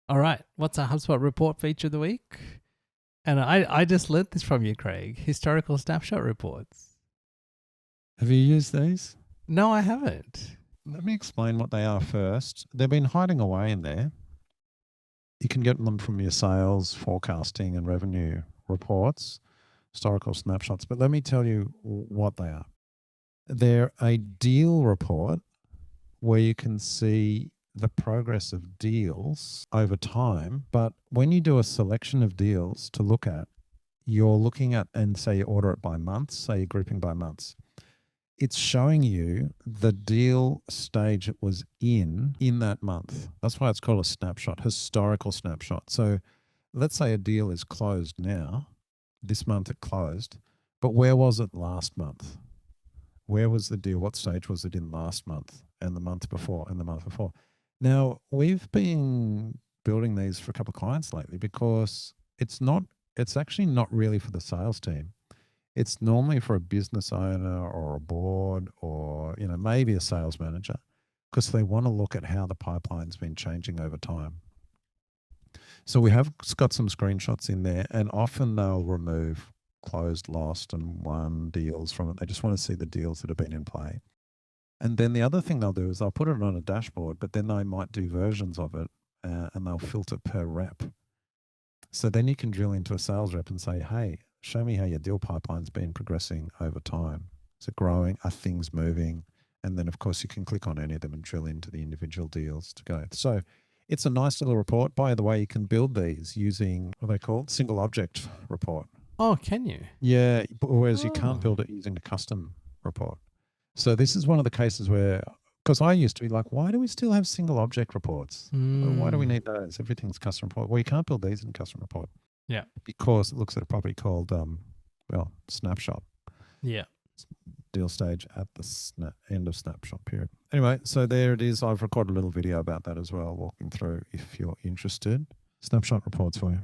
All right. What's our HubSpot report feature of the week? And I just learnt this from you, Craig. Historical Snapshot Reports. Have you used these? No, I haven't. Let me explain what they are first. They've been hiding away in there. You can get them from your sales, forecasting, and revenue reports, historical snapshots. But let me tell you what they are. They're a deal report where you can see the progress of deals over time. But when you do a selection of deals to look at, you're looking at, and say you order it by months, say you're grouping by months. It's showing you the deal stage it was in that month. That's why it's called a snapshot, historical snapshot. So let's say a deal is closed now. This month it closed, but where was it last month? Where was the deal? What stage was it in last month and the month before and the month before? Now, we've been building these for a couple of clients lately because it's actually not really for the sales team. It's normally for a business owner or a board or, maybe a sales manager, because they want to look at how the pipeline's been changing over time. So we have got some screenshots in there, and often they'll remove closed, lost, and won deals from it. They just want to see the deals that have been in play. And then the other thing they'll do is they'll put it on a dashboard, but then they might do versions of it and they'll filter per rep. So then you can drill into a sales rep and say, hey, show me how your deal pipeline's been progressing over time. Is it growing? Are things moving? And then, of course, you can click on any of them and drill into the individual deals to go. So it's a nice little report. By the way, you can build these using what they call single object report. Oh, can you? Yeah, whereas you can't build it using a custom report. So this is one of the cases where, because I used to be like, why do we still have single object reports? Why do we need those? Everything's custom report. Well, you can't build these in custom report. Yeah. Because it looks at a property called, snapshot. Yeah. Deal stage at the end of snapshot period. Anyway, so there it is. I've recorded a little video about that as well, walking through if you're interested. Snapshot reports for you.